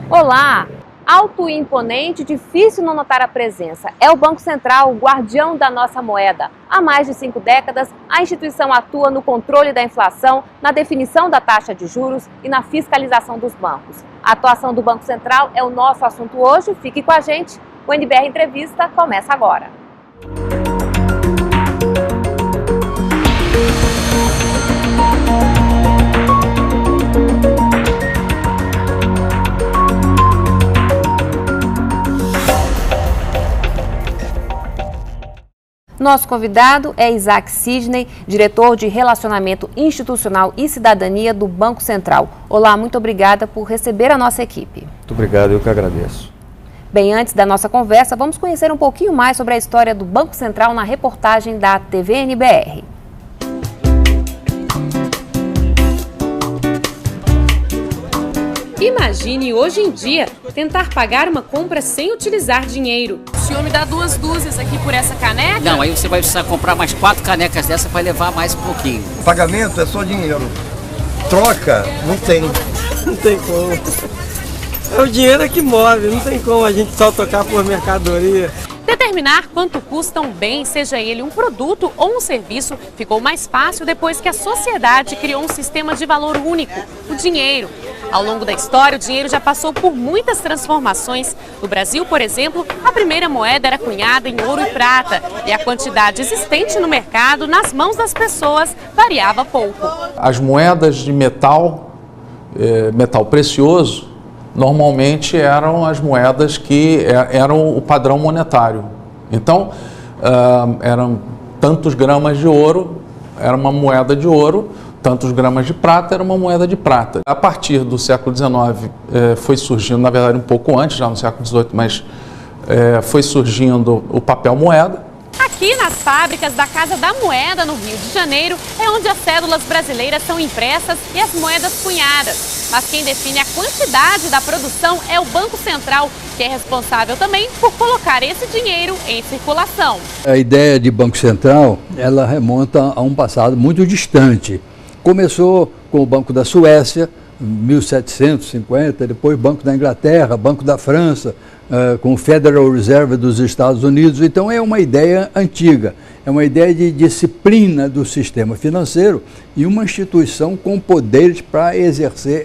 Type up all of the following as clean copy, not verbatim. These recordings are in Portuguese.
Olá! Alto e imponente, difícil não notar a presença. É o Banco Central, o guardião da nossa moeda. Há mais de 5 décadas, a instituição atua no controle da inflação, na definição da taxa de juros e na fiscalização dos bancos. A atuação do Banco Central é o nosso assunto hoje. Fique com a gente. O NBR Entrevista começa agora. Nosso convidado é Isaac Sidney, diretor de Relacionamento Institucional e Cidadania do Banco Central. Olá, muito obrigada por receber a nossa equipe. Muito obrigado, eu que agradeço. Bem, antes da nossa conversa, vamos conhecer um pouquinho mais sobre a história do Banco Central na reportagem da TV NBR. Imagine hoje em dia tentar pagar uma compra sem utilizar dinheiro. O senhor me dá 2 dúzias aqui por essa caneca? Não, aí você vai precisar comprar mais 4 canecas dessa para levar mais um pouquinho. O pagamento é só dinheiro. Troca, não tem. Não tem como. É o dinheiro que move, não tem como a gente só tocar por mercadoria. Determinar quanto custa um bem, seja ele um produto ou um serviço, ficou mais fácil depois que a sociedade criou um sistema de valor único, o dinheiro. Ao longo da história, o dinheiro já passou por muitas transformações. No Brasil, por exemplo, a primeira moeda era cunhada em ouro e prata e a quantidade existente no mercado, nas mãos das pessoas, variava pouco. As moedas de metal precioso, normalmente eram as moedas que eram o padrão monetário. Então, eram tantos gramas de ouro, era uma moeda de ouro, tantos gramas de prata, era uma moeda de prata. A partir do século XIX, foi surgindo, na verdade um pouco antes, já no século XVIII, mas foi surgindo o papel moeda. Aqui nas fábricas da Casa da Moeda, no Rio de Janeiro, é onde as cédulas brasileiras são impressas e as moedas cunhadas. Mas quem define a quantidade da produção é o Banco Central, que é responsável também por colocar esse dinheiro em circulação. A ideia de Banco Central, ela remonta a um passado muito distante. Começou com o Banco da Suécia, em 1750, depois Banco da Inglaterra, Banco da França, com o Federal Reserve dos Estados Unidos. Então é uma ideia antiga, é uma ideia de disciplina do sistema financeiro e uma instituição com poderes para exercer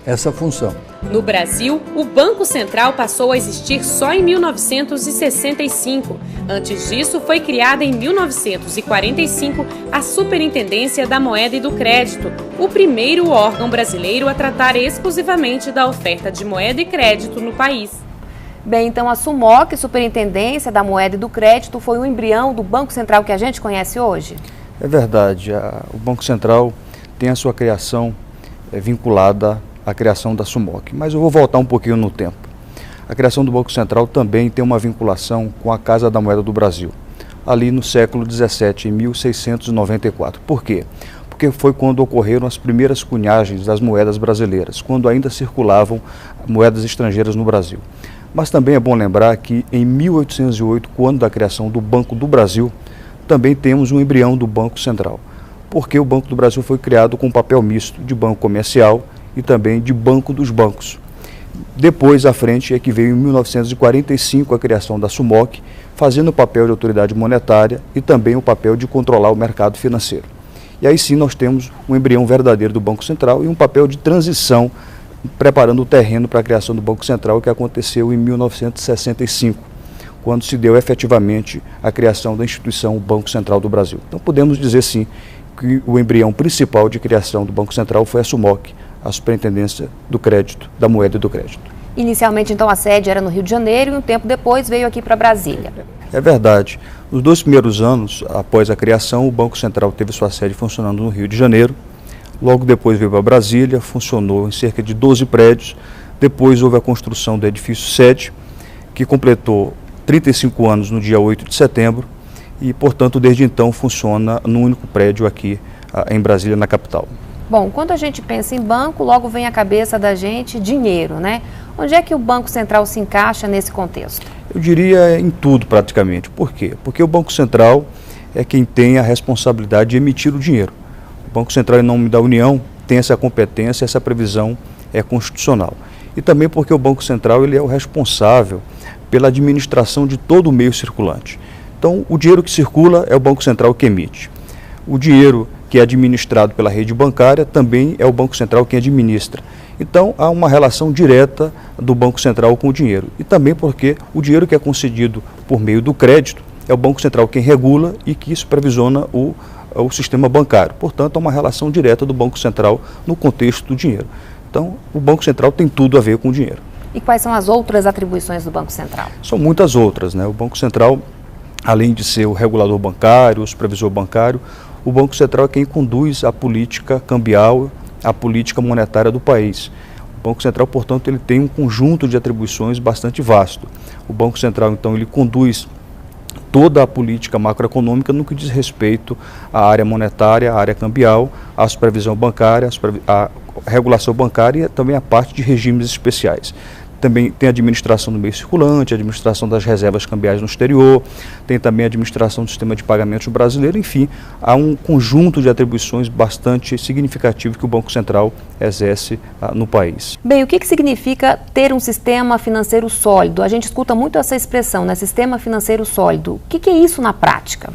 essa função. No Brasil, o Banco Central passou a existir só em 1965. Antes disso, foi criada em 1945 a Superintendência da Moeda e do Crédito, o primeiro órgão brasileiro a tratar exclusivamente da oferta de moeda e crédito no país. Bem, então a SUMOC, Superintendência da Moeda e do Crédito, foi o embrião do Banco Central que a gente conhece hoje? É verdade, o Banco Central tem a sua criação vinculada à criação da SUMOC, mas eu vou voltar um pouquinho no tempo. A criação do Banco Central também tem uma vinculação com a Casa da Moeda do Brasil, ali no século XVII, em 1694. Por quê? Porque foi quando ocorreram as primeiras cunhagens das moedas brasileiras, quando ainda circulavam moedas estrangeiras no Brasil. Mas também é bom lembrar que em 1808, quando da criação do Banco do Brasil, também temos um embrião do Banco Central, porque o Banco do Brasil foi criado com um papel misto de banco comercial e também de banco dos bancos. Depois, à frente, é que veio em 1945 a criação da SUMOC, fazendo o papel de autoridade monetária e também o papel de controlar o mercado financeiro. E aí sim nós temos um embrião verdadeiro do Banco Central e um papel de transição, preparando o terreno para a criação do Banco Central, que aconteceu em 1965, quando se deu efetivamente a criação da instituição Banco Central do Brasil. Então podemos dizer sim que o embrião principal de criação do Banco Central foi a SUMOC, a Superintendência do Crédito, da Moeda e do Crédito. Inicialmente, então, a sede era no Rio de Janeiro e um tempo depois veio aqui para Brasília. É verdade. Nos 2 primeiros anos, após a criação, o Banco Central teve sua sede funcionando no Rio de Janeiro. Logo depois veio para Brasília, funcionou em cerca de 12 prédios. Depois houve a construção do edifício sede, que completou 35 anos no dia 8 de setembro e, portanto, desde então funciona num único prédio aqui em Brasília, na capital. Bom, quando a gente pensa em banco, logo vem à cabeça da gente dinheiro, né? Onde é que o Banco Central se encaixa nesse contexto? Eu diria em tudo praticamente. Por quê? Porque o Banco Central é quem tem a responsabilidade de emitir o dinheiro. O Banco Central, em nome da União, tem essa competência, essa previsão é constitucional. e também porque o Banco Central ele é o responsável pela administração de todo o meio circulante. Então, o dinheiro que circula é o Banco Central que emite. O dinheiro que é administrado pela rede bancária também é o Banco Central quem administra. Então, há uma relação direta do Banco Central com o dinheiro. E também porque o dinheiro que é concedido por meio do crédito é o Banco Central quem regula e que supervisiona o sistema bancário. Portanto, há uma relação direta do Banco Central no contexto do dinheiro. Então, o Banco Central tem tudo a ver com o dinheiro. E quais são as outras atribuições do Banco Central? São muitas outras, né? O Banco Central, além de ser o regulador bancário, o supervisor bancário, o Banco Central é quem conduz a política cambial, a política monetária do país. O Banco Central, portanto, ele tem um conjunto de atribuições bastante vasto. O Banco Central, então, ele conduz toda a política macroeconômica no que diz respeito à área monetária, à área cambial, à supervisão bancária, à regulação bancária e também a parte de regimes especiais. Também tem a administração do meio circulante, a administração das reservas cambiais no exterior, tem também a administração do sistema de pagamentos brasileiro, enfim, há um conjunto de atribuições bastante significativo que o Banco Central exerce no país. Bem, o que significa ter um sistema financeiro sólido? A gente escuta muito essa expressão, né? Sistema financeiro sólido. O que é isso na prática?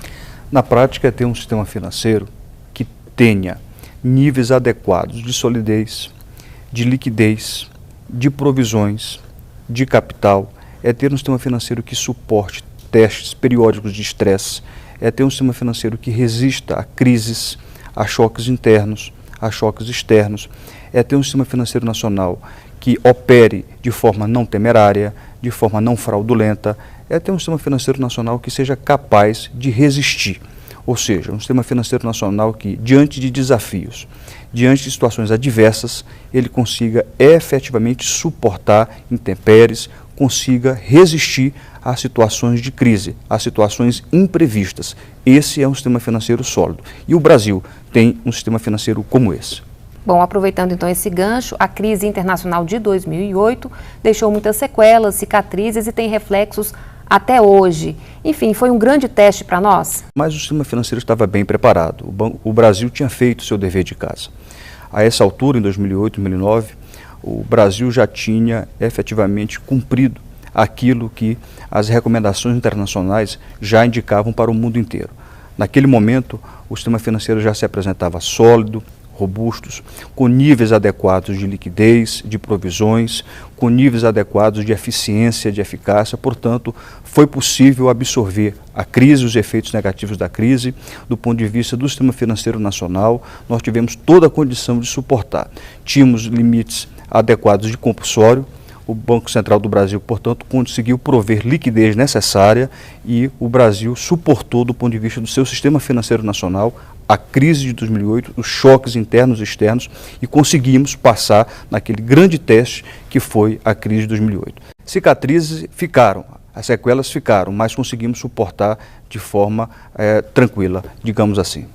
Na prática é ter um sistema financeiro que tenha níveis adequados de solidez, de liquidez, de provisões, de capital, é ter um sistema financeiro que suporte testes periódicos de estresse, é ter um sistema financeiro que resista a crises, a choques internos, a choques externos, é ter um sistema financeiro nacional que opere de forma não temerária, de forma não fraudulenta, é ter um sistema financeiro nacional que seja capaz de resistir. Ou seja, um sistema financeiro nacional que, diante de desafios, diante de situações adversas, ele consiga efetivamente suportar intempéries, consiga resistir a situações de crise, a situações imprevistas. Esse é um sistema financeiro sólido. E o Brasil tem um sistema financeiro como esse. Bom, aproveitando então esse gancho, a crise internacional de 2008 deixou muitas sequelas, cicatrizes e tem reflexos até hoje. Enfim, foi um grande teste para nós. Mas o sistema financeiro estava bem preparado. O Brasil tinha feito o seu dever de casa. A essa altura, em 2008, 2009, o Brasil já tinha efetivamente cumprido aquilo que as recomendações internacionais já indicavam para o mundo inteiro. Naquele momento, o sistema financeiro já se apresentava sólido, robustos, com níveis adequados de liquidez, de provisões, com níveis adequados de eficiência, de eficácia. Portanto, foi possível absorver a crise, os efeitos negativos da crise. Do ponto de vista do sistema financeiro nacional, nós tivemos toda a condição de suportar. Tínhamos limites adequados de compulsório. O Banco Central do Brasil, portanto, conseguiu prover liquidez necessária e o Brasil suportou, do ponto de vista do seu sistema financeiro nacional, a crise de 2008, os choques internos e externos, e conseguimos passar naquele grande teste que foi a crise de 2008. Cicatrizes ficaram, as sequelas ficaram, mas conseguimos suportar de forma tranquila, digamos assim.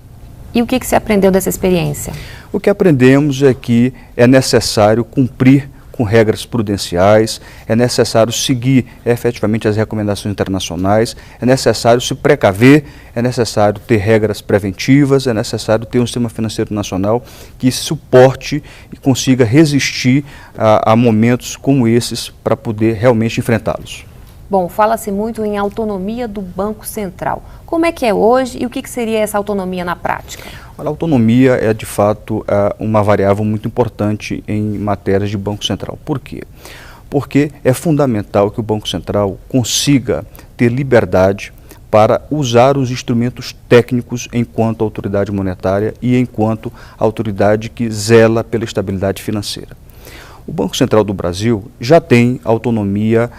E o que se aprendeu dessa experiência? O que aprendemos é que é necessário cumprir com regras prudenciais, é necessário seguir efetivamente as recomendações internacionais, é necessário se precaver, é necessário ter regras preventivas, é necessário ter um sistema financeiro nacional que suporte e consiga resistir a momentos como esses para poder realmente enfrentá-los. Bom, fala-se muito em autonomia do Banco Central. Como é que é hoje e o que seria essa autonomia na prática? A autonomia é, de fato, uma variável muito importante em matérias de Banco Central. Por quê? Porque é fundamental que o Banco Central consiga ter liberdade para usar os instrumentos técnicos enquanto autoridade monetária e enquanto autoridade que zela pela estabilidade financeira. O Banco Central do Brasil já tem autonomia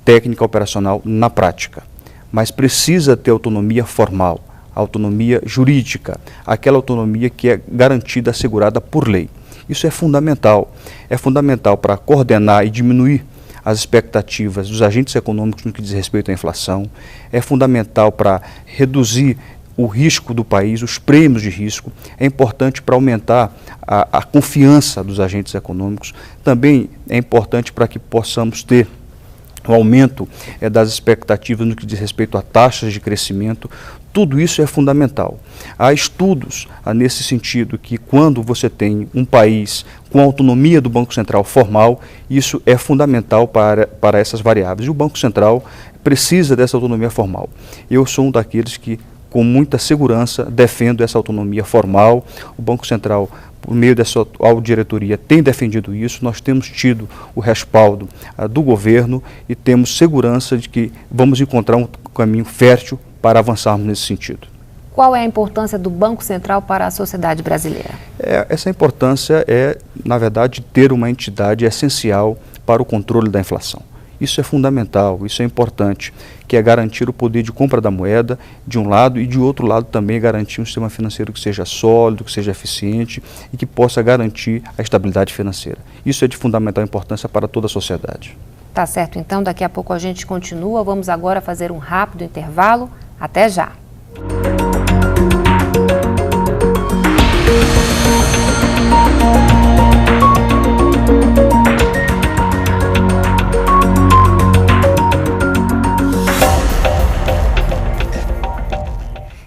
técnica operacional na prática, mas precisa ter autonomia formal, autonomia jurídica, aquela autonomia que é garantida, assegurada por lei. Isso é fundamental para coordenar e diminuir as expectativas dos agentes econômicos no que diz respeito à inflação, é fundamental para reduzir o risco do país, os prêmios de risco, é importante para aumentar a confiança dos agentes econômicos, também é importante para que possamos ter o aumento das expectativas no que diz respeito a taxas de crescimento. Tudo isso é fundamental. Há estudos nesse sentido que quando você tem um país com a autonomia do Banco Central formal, isso é fundamental para essas variáveis. E o Banco Central precisa dessa autonomia formal. Eu sou um daqueles que, com muita segurança, defendo essa autonomia formal. O Banco Central, por meio dessa atual diretoria, tem defendido isso. Nós temos tido o respaldo do governo e temos segurança de que vamos encontrar um caminho fértil para avançarmos nesse sentido. Qual é a importância do Banco Central para a sociedade brasileira? Essa importância é, na verdade, ter uma entidade essencial para o controle da inflação. Isso é fundamental, isso é importante, que é garantir o poder de compra da moeda, de um lado, e de outro lado também garantir um sistema financeiro que seja sólido, que seja eficiente e que possa garantir a estabilidade financeira. Isso é de fundamental importância para toda a sociedade. Tá certo, então daqui a pouco a gente continua. Vamos agora fazer um rápido intervalo. Até já!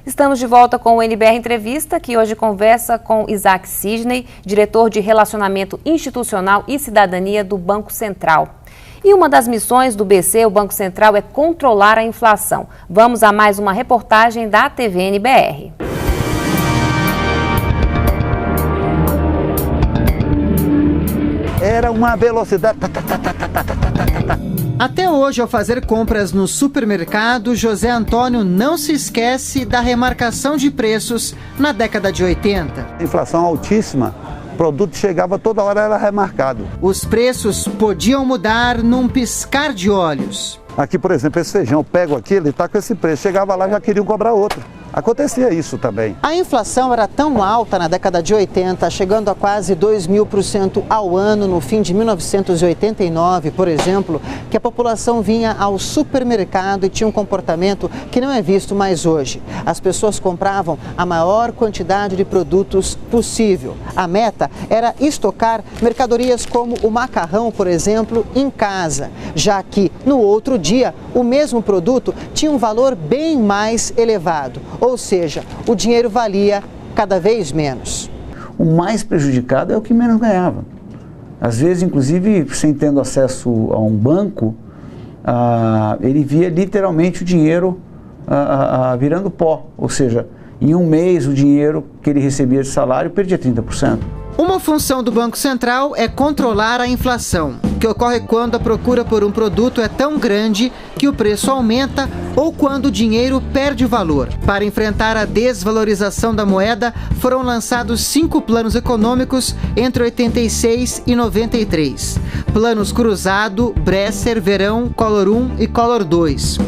Estamos de volta com o NBR Entrevista, que hoje conversa com Isaac Sidney, diretor de Relacionamento Institucional e Cidadania do Banco Central. E uma das missões do BC, o Banco Central, é controlar a inflação. Vamos a mais uma reportagem da TV NBR. Era uma velocidade... Até hoje, ao fazer compras no supermercado, José Antônio não se esquece da remarcação de preços na década de 80. Inflação altíssima, o produto chegava toda hora, era remarcado. Os preços podiam mudar num piscar de olhos. Aqui, por exemplo, esse feijão, eu pego aqui, ele está com esse preço. Chegava lá, já queriam cobrar outro. Acontecia isso também. A inflação era tão alta na década de 80, chegando a quase 2.000% ao ano no fim de 1989, por exemplo, que a população vinha ao supermercado e tinha um comportamento que não é visto mais hoje. As pessoas compravam a maior quantidade de produtos possível. A meta era estocar mercadorias como o macarrão, por exemplo, em casa, já que no outro dia o mesmo produto tinha um valor bem mais elevado. Ou seja, o dinheiro valia cada vez menos. O mais prejudicado é o que menos ganhava. Às vezes, inclusive, sem tendo acesso a um banco, ele via literalmente o dinheiro virando pó. Ou seja, em um mês o dinheiro que ele recebia de salário perdia 30%. Uma função do Banco Central é controlar a inflação, que ocorre quando a procura por um produto é tão grande que o preço aumenta ou quando o dinheiro perde valor. Para enfrentar a desvalorização da moeda, foram lançados 5 planos econômicos entre 86 e 93. Planos Cruzado, Bresser, Verão, Collor 1 e Collor 2.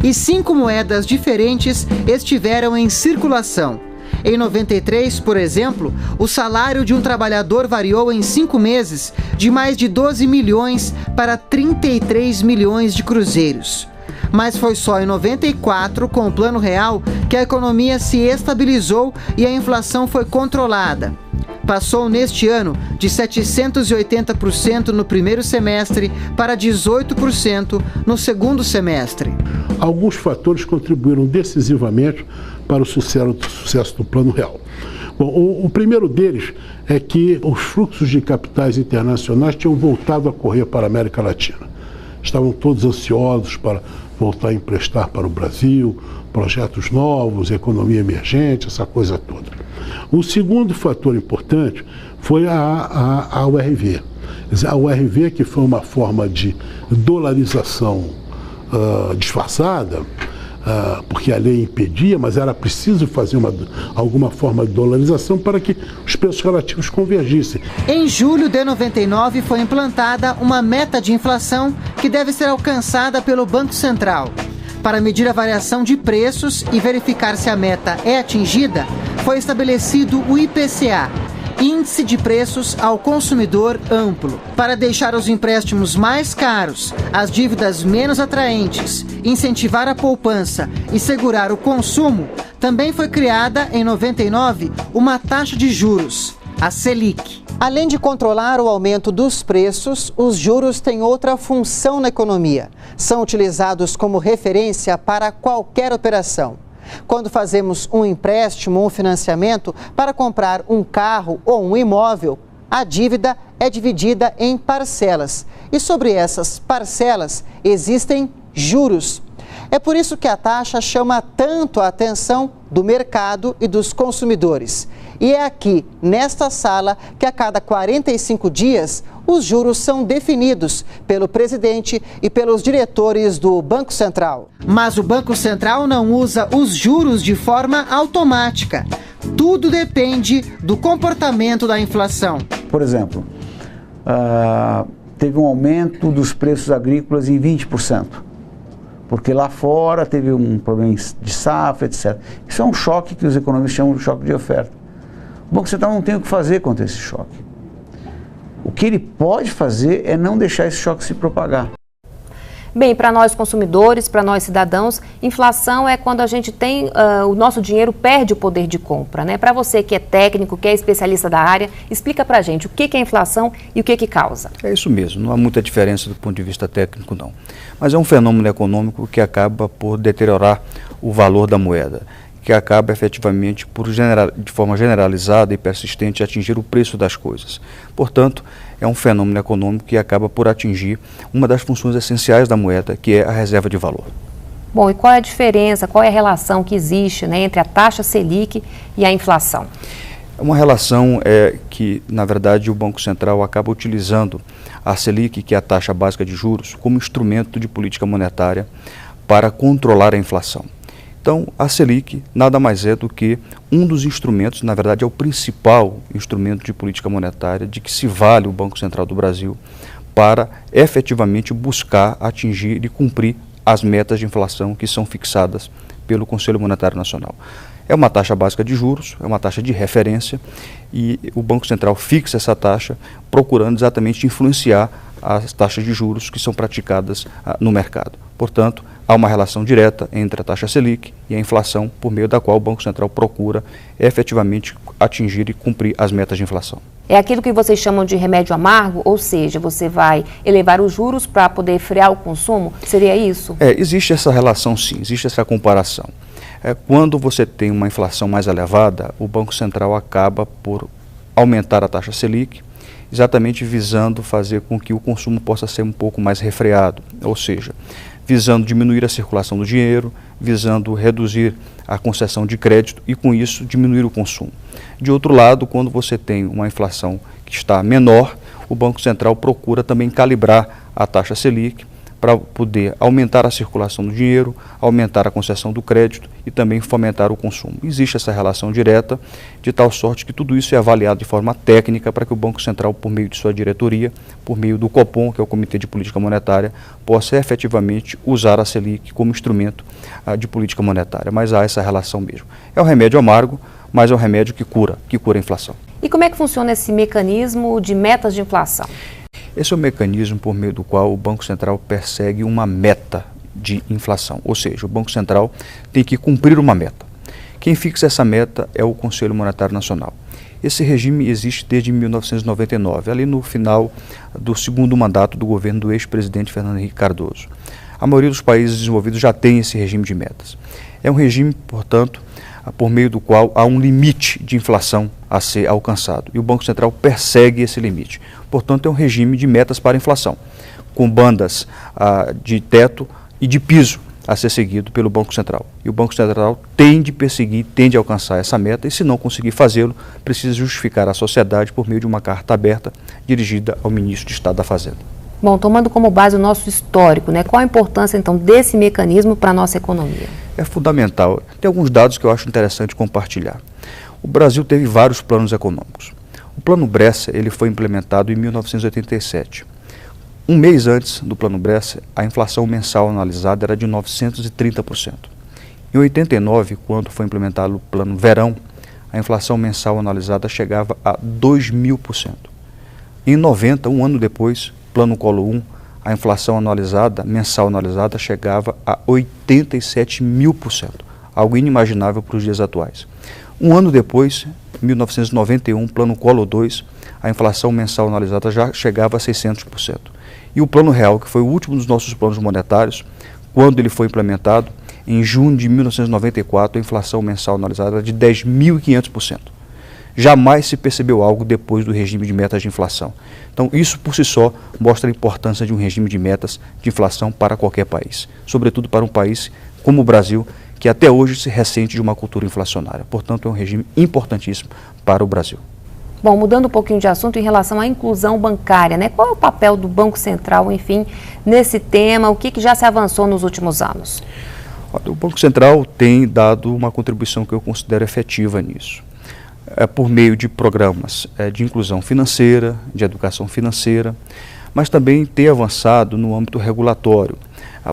E 5 moedas diferentes estiveram em circulação. Em 93, por exemplo, o salário de um trabalhador variou em 5 meses de mais de 12 milhões para 33 milhões de cruzeiros. Mas foi só em 94, com o Plano Real, que a economia se estabilizou e a inflação foi controlada. Passou neste ano de 780% no primeiro semestre para 18% no segundo semestre. Alguns fatores contribuíram decisivamente para o sucesso do Plano Real. Bom, o primeiro deles é que os fluxos de capitais internacionais tinham voltado a correr para a América Latina. Estavam todos ansiosos para voltar a emprestar para o Brasil, projetos novos, economia emergente, essa coisa toda. O segundo fator importante foi a URV. A URV, que foi uma forma de dolarização disfarçada, porque a lei impedia, mas era preciso fazer alguma forma de dolarização para que os preços relativos convergissem. Em julho de 99 foi implantada uma meta de inflação que deve ser alcançada pelo Banco Central. Para medir a variação de preços e verificar se a meta é atingida, foi estabelecido o IPCA, Índice de Preços ao Consumidor Amplo. Para deixar os empréstimos mais caros, as dívidas menos atraentes, incentivar a poupança e segurar o consumo, também foi criada, em 99, uma taxa de juros, a Selic. Além de controlar o aumento dos preços, os juros têm outra função na economia. São utilizados como referência para qualquer operação. Quando fazemos um empréstimo ou um financiamento para comprar um carro ou um imóvel, A dívida é dividida em parcelas e sobre essas parcelas existem juros. É por isso que a taxa chama tanto a atenção do mercado e dos consumidores. E é aqui, nesta sala, que a cada 45 dias os juros são definidos pelo presidente e pelos diretores do Banco Central. Mas o Banco Central não usa os juros de forma automática. Tudo depende do comportamento da inflação. Por exemplo, teve um aumento dos preços agrícolas em 20%. Porque lá fora teve um problema de safra, etc. Isso é um choque que os economistas chamam de choque de oferta. O Banco Central não tem o que fazer contra esse choque. O que ele pode fazer é não deixar esse choque se propagar. Bem, para nós consumidores, para nós cidadãos, inflação é quando a gente tem, o nosso dinheiro perde o poder de compra, né? Para você que é técnico, que é especialista da área, explica para a gente o que é inflação e o que causa. É isso mesmo, não há muita diferença do ponto de vista técnico não. Mas é um fenômeno econômico que acaba por deteriorar o valor da moeda, que acaba efetivamente por de forma generalizada e persistente atingir o preço das coisas. Portanto, é um fenômeno econômico que acaba por atingir uma das funções essenciais da moeda, que é a reserva de valor. Bom, e qual é a diferença, qual é a relação que existe, né, entre a taxa Selic e a inflação? É uma relação que, na verdade, o Banco Central acaba utilizando a Selic, que é a taxa básica de juros, como instrumento de política monetária para controlar a inflação. Então, a Selic nada mais é do que um dos instrumentos, na verdade é o principal instrumento de política monetária de que se vale o Banco Central do Brasil para efetivamente buscar atingir e cumprir as metas de inflação que são fixadas pelo Conselho Monetário Nacional. É uma taxa básica de juros, é uma taxa de referência e o Banco Central fixa essa taxa procurando exatamente influenciar as taxas de juros que são praticadas no mercado. Portanto, há uma relação direta entre a taxa Selic e a inflação, por meio da qual o Banco Central procura efetivamente atingir e cumprir as metas de inflação. É aquilo que vocês chamam de remédio amargo, ou seja, você vai elevar os juros para poder frear o consumo? Seria isso? Existe essa relação sim, existe essa comparação. Quando você tem uma inflação mais elevada, o Banco Central acaba por aumentar a taxa Selic, exatamente visando fazer com que o consumo possa ser um pouco mais refreado, ou seja, visando diminuir a circulação do dinheiro, visando reduzir a concessão de crédito e, com isso, diminuir o consumo. De outro lado, quando você tem uma inflação que está menor, o Banco Central procura também calibrar a taxa Selic para poder aumentar a circulação do dinheiro, aumentar a concessão do crédito e também fomentar o consumo. Existe essa relação direta, de tal sorte que tudo isso é avaliado de forma técnica para que o Banco Central, por meio de sua diretoria, por meio do Copom, que é o Comitê de Política Monetária, possa efetivamente usar a Selic como instrumento de política monetária. Mas há essa relação mesmo. É um remédio amargo, mas é um remédio que cura a inflação. E como é que funciona esse mecanismo de metas de inflação? Esse é o mecanismo por meio do qual o Banco Central persegue uma meta de inflação, ou seja, o Banco Central tem que cumprir uma meta. Quem fixa essa meta é o Conselho Monetário Nacional. Esse regime existe desde 1999, ali no final do segundo mandato do governo do ex-presidente Fernando Henrique Cardoso. A maioria dos países desenvolvidos já tem esse regime de metas. É um regime, portanto, por meio do qual há um limite de inflação a ser alcançado. E o Banco Central persegue esse limite. Portanto, é um regime de metas para a inflação, com bandas de teto e de piso a ser seguido pelo Banco Central. E o Banco Central tem de perseguir, tem de alcançar essa meta, e se não conseguir fazê-lo, precisa justificar à sociedade por meio de uma carta aberta dirigida ao Ministro de Estado da Fazenda. Bom, tomando como base o nosso histórico, né, qual a importância, então, desse mecanismo para a nossa economia? É fundamental. Tem alguns dados que eu acho interessante compartilhar. O Brasil teve vários planos econômicos. O Plano Bresser ele foi implementado em 1987. Um mês antes do Plano Bresser, a inflação mensal analisada era de 930%. Em 89, quando foi implementado o Plano Verão, a inflação mensal analisada chegava a 2.000%. Em 90, um ano depois, Plano Collor 1, a inflação anualizada, mensal analisada, chegava a 87.000%, algo inimaginável para os dias atuais. Um ano depois, 1991, Plano Collor 2, a inflação mensal analisada já chegava a 600%. E o Plano Real, que foi o último dos nossos planos monetários, quando ele foi implementado, em junho de 1994, a inflação mensal analisada era de 10.500%. jamais se percebeu algo depois do regime de metas de inflação. Então, isso por si só mostra a importância de um regime de metas de inflação para qualquer país, sobretudo para um país como o Brasil, que até hoje se ressente de uma cultura inflacionária. Portanto, é um regime importantíssimo para o Brasil. Bom, mudando um pouquinho de assunto em relação à inclusão bancária, né? Qual é o papel do Banco Central, enfim, nesse tema? O que já se avançou nos últimos anos? O Banco Central tem dado uma contribuição que eu considero efetiva nisso. Por meio de programas de inclusão financeira, de educação financeira, mas também tem avançado no âmbito regulatório,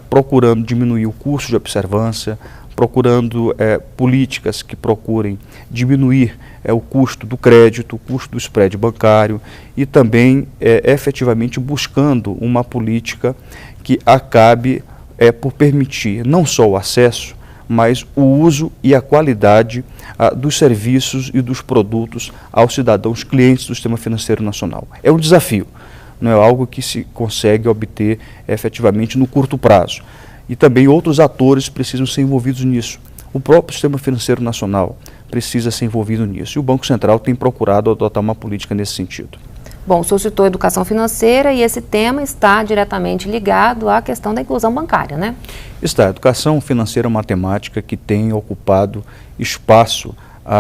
procurando diminuir o custo de observância, procurando políticas que procurem diminuir o custo do crédito, o custo do spread bancário e também efetivamente buscando uma política que acabe por permitir não só o acesso, mas o uso e a qualidade dos serviços e dos produtos aos cidadãos clientes do sistema financeiro nacional. É um desafio, não é algo que se consegue obter efetivamente no curto prazo. E também outros atores precisam ser envolvidos nisso. O próprio sistema financeiro nacional precisa ser envolvido nisso. E o Banco Central tem procurado adotar uma política nesse sentido. Bom, o senhor citou educação financeira e esse tema está diretamente ligado à questão da inclusão bancária, né? Está. A educação financeira é uma temática que tem ocupado espaço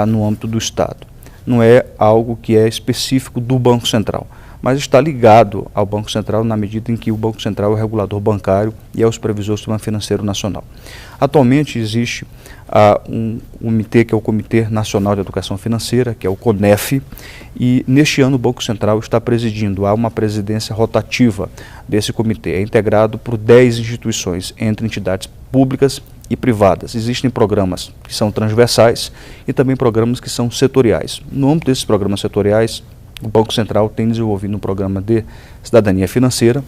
no âmbito do Estado. Não é algo que é específico do Banco Central, mas está ligado ao Banco Central na medida em que o Banco Central é o regulador bancário e é o supervisor do sistema financeiro nacional. Atualmente existe um comitê que é o Comitê Nacional de Educação Financeira, que é o CONEF, e neste ano o Banco Central está presidindo, há uma presidência rotativa desse comitê, é integrado por 10 instituições, entre entidades públicas e privadas. Existem programas que são transversais e também programas que são setoriais. No âmbito desses programas setoriais, o Banco Central tem desenvolvido um programa de cidadania financeira.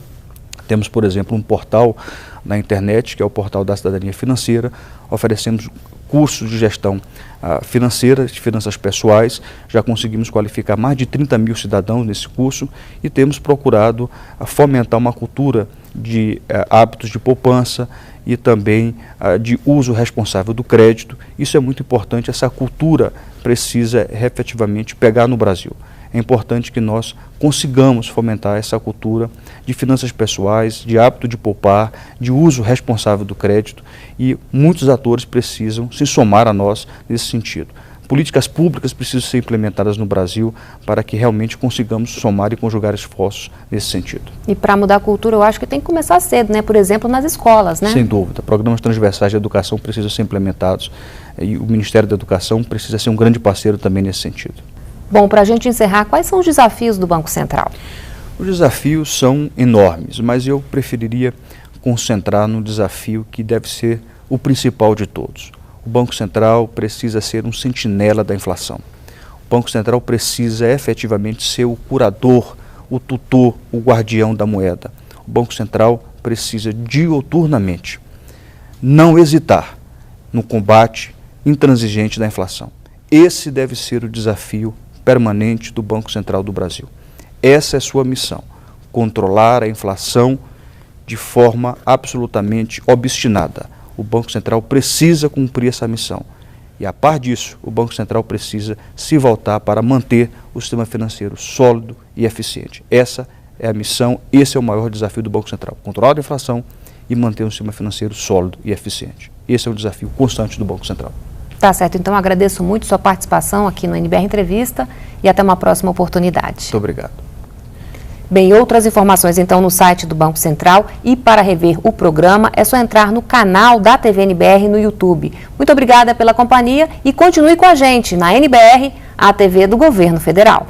Temos, por exemplo, um portal na internet, que é o Portal da Cidadania Financeira. Oferecemos cursos de gestão financeira, de finanças pessoais. Já conseguimos qualificar mais de 30 mil cidadãos nesse curso e temos procurado fomentar uma cultura de hábitos de poupança e também de uso responsável do crédito. Isso é muito importante, essa cultura precisa efetivamente pegar no Brasil. É importante que nós consigamos fomentar essa cultura de finanças pessoais, de hábito de poupar, de uso responsável do crédito e muitos atores precisam se somar a nós nesse sentido. Políticas públicas precisam ser implementadas no Brasil para que realmente consigamos somar e conjugar esforços nesse sentido. E para mudar a cultura, eu acho que tem que começar cedo, né? Por exemplo, nas escolas, né? Sem dúvida. Programas transversais de educação precisam ser implementados e o Ministério da Educação precisa ser um grande parceiro também nesse sentido. Bom, para a gente encerrar, quais são os desafios do Banco Central? Os desafios são enormes, mas eu preferiria concentrar no desafio que deve ser o principal de todos. O Banco Central precisa ser um sentinela da inflação. O Banco Central precisa efetivamente ser o curador, o tutor, o guardião da moeda. O Banco Central precisa diuturnamente não hesitar no combate intransigente da inflação. Esse deve ser o desafio permanente do Banco Central do Brasil. Essa é sua missão, controlar a inflação de forma absolutamente obstinada. O Banco Central precisa cumprir essa missão. E a par disso, o Banco Central precisa se voltar para manter o sistema financeiro sólido e eficiente. Essa é a missão, esse é o maior desafio do Banco Central, controlar a inflação e manter um sistema financeiro sólido e eficiente. Esse é o desafio constante do Banco Central. Tá certo, então agradeço muito sua participação aqui no NBR Entrevista e até uma próxima oportunidade. Muito obrigado. Bem, outras informações então no site do Banco Central e para rever o programa é só entrar no canal da TV NBR no YouTube. Muito obrigada pela companhia e continue com a gente na NBR, a TV do Governo Federal.